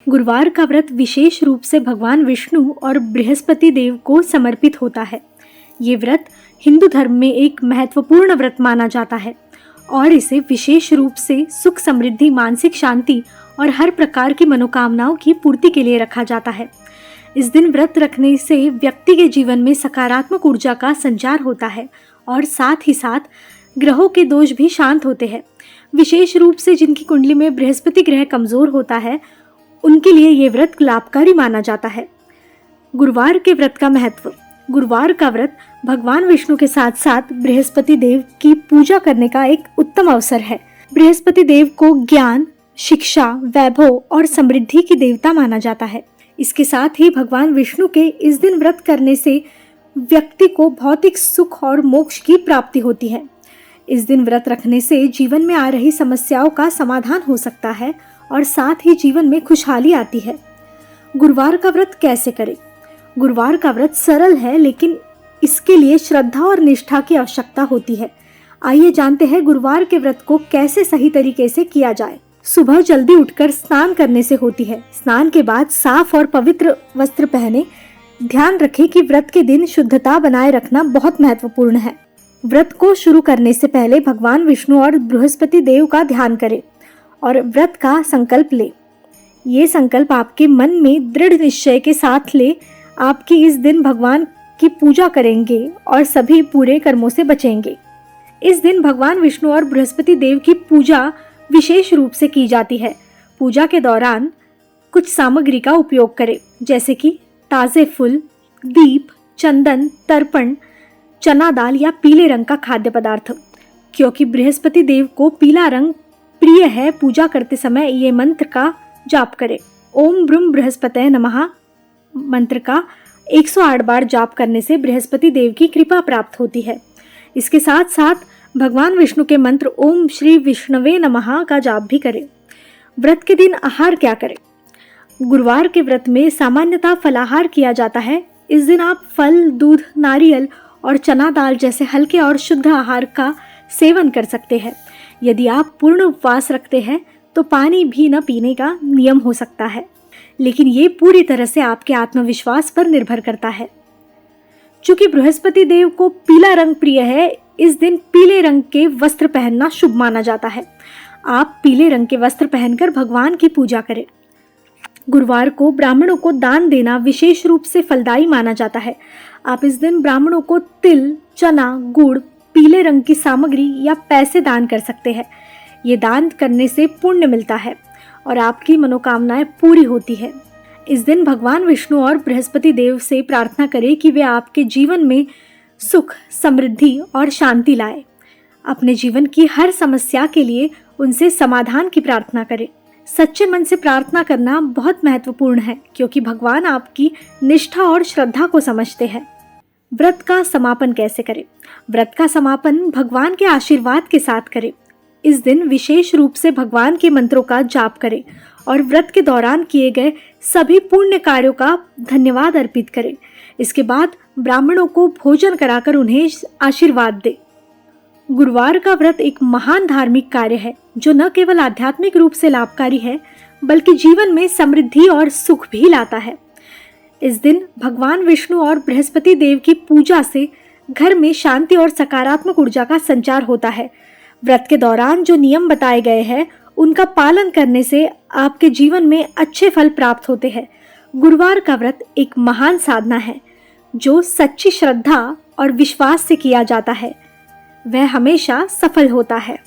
गुरुवार का व्रत विशेष रूप से भगवान विष्णु और बृहस्पति देव को समर्पित होता है। ये व्रत हिंदू धर्म में एक महत्वपूर्ण व्रत माना जाता है और इसे विशेष रूप से सुख समृद्धि, मानसिक शांति और हर प्रकार की मनोकामनाओं की पूर्ति के लिए रखा जाता है। इस दिन व्रत रखने से व्यक्ति के जीवन में सकारात्मक ऊर्जा का संचार होता है और साथ ही साथ ग्रहों के दोष भी शांत होते हैं। विशेष रूप से जिनकी कुंडली में बृहस्पति ग्रह कमजोर होता है उनके लिए ये व्रत लाभकारी माना जाता है। गुरुवार के व्रत का महत्व। गुरुवार का व्रत भगवान विष्णु के साथ साथ बृहस्पति देव की पूजा करने का एक उत्तम अवसर है। बृहस्पति देव को ज्ञान, शिक्षा, वैभव और समृद्धि की देवता माना जाता है। इसके साथ ही भगवान विष्णु के इस दिन व्रत करने से व्यक्ति को भौतिक सुख और मोक्ष की प्राप्ति होती है। इस दिन व्रत रखने से जीवन में आ रही समस्याओं का समाधान हो सकता है और साथ ही जीवन में खुशहाली आती है। गुरुवार का व्रत कैसे करें? गुरुवार का व्रत सरल है, लेकिन इसके लिए श्रद्धा और निष्ठा की आवश्यकता होती है। आइए जानते हैं गुरुवार के व्रत को कैसे सही तरीके से किया जाए। सुबह जल्दी उठकर स्नान करने से होती है। स्नान के बाद साफ और पवित्र वस्त्र पहने। ध्यान रखें कि व्रत के दिन शुद्धता बनाए रखना बहुत महत्वपूर्ण है। व्रत को शुरू करने से पहले भगवान विष्णु और बृहस्पति देव का ध्यान करें और व्रत का संकल्प ले। ये संकल्प आपके मन में दृढ़ निश्चय के साथ ले। आपकी इस दिन भगवान की पूजा करेंगे और सभी बुरे कर्मों से बचेंगे। इस दिन भगवान विष्णु और बृहस्पति देव की पूजा विशेष रूप से की जाती है। पूजा के दौरान कुछ सामग्री का उपयोग करें, जैसे कि ताज़े फूल, दीप, चंदन, तर्पण, चना दाल या पीले रंग का खाद्य पदार्थ। क्योंकि बृहस्पति देव को पीला रंग प्रिय है, पूजा करते समय ये मंत्र का जाप करें। ओम ब्रूम बृहस्पतये नमः मंत्र का 108 बार जाप करने से बृहस्पति देव की कृपा प्राप्त होती है। इसके साथ साथ भगवान विष्णु के मंत्र ओम श्री विष्णवे नमः का जाप भी करें। व्रत के दिन आहार क्या करें? गुरुवार के व्रत में सामान्यतः फलाहार किया जाता है। इस दिन आप फल, दूध, नारियल और चना दाल जैसे हल्के और शुद्ध आहार का सेवन कर सकते हैं। यदि आप पूर्ण उपवास रखते हैं तो पानी भी न पीने का नियम हो सकता है, लेकिन ये पूरी तरह से आपके आत्मविश्वास पर निर्भर करता है। चूंकि बृहस्पति देव को पीला रंग प्रिय है, इस दिन पीले रंग के वस्त्र पहनना शुभ माना जाता है। आप पीले रंग के वस्त्र पहनकर भगवान की पूजा करें। गुरुवार को ब्राह्मणों को दान देना विशेष रूप से फलदायी माना जाता है। आप इस दिन ब्राह्मणों को तिल, चना, गुड़, पीले रंग की सामग्री या पैसे दान कर सकते हैं। ये दान करने से पुण्य मिलता है और आपकी मनोकामनाएं पूरी होती है। इस दिन भगवान विष्णु और बृहस्पति देव से प्रार्थना करें कि वे आपके जीवन में सुख, समृद्धि और शांति लाए। अपने जीवन की हर समस्या के लिए उनसे समाधान की प्रार्थना करें। सच्चे मन से प्रार्थना करना बहुत महत्वपूर्ण है, क्योंकि भगवान आपकी निष्ठा और श्रद्धा को समझते हैं। व्रत का समापन कैसे करें? व्रत का समापन भगवान के आशीर्वाद के साथ करें। इस दिन विशेष रूप से भगवान के मंत्रों का जाप करें और व्रत के दौरान किए गए सभी पुण्य कार्यों का धन्यवाद अर्पित करें। इसके बाद ब्राह्मणों को भोजन कराकर उन्हें आशीर्वाद दें। गुरुवार का व्रत एक महान धार्मिक कार्य है जो न केवल आध्यात्मिक रूप से लाभकारी है, बल्कि जीवन में समृद्धि और सुख भी लाता है। इस दिन भगवान विष्णु और बृहस्पति देव की पूजा से घर में शांति और सकारात्मक ऊर्जा का संचार होता है। व्रत के दौरान जो नियम बताए गए हैं उनका पालन करने से आपके जीवन में अच्छे फल प्राप्त होते हैं। गुरुवार का व्रत एक महान साधना है जो सच्ची श्रद्धा और विश्वास से किया जाता है। वह हमेशा सफल होता है।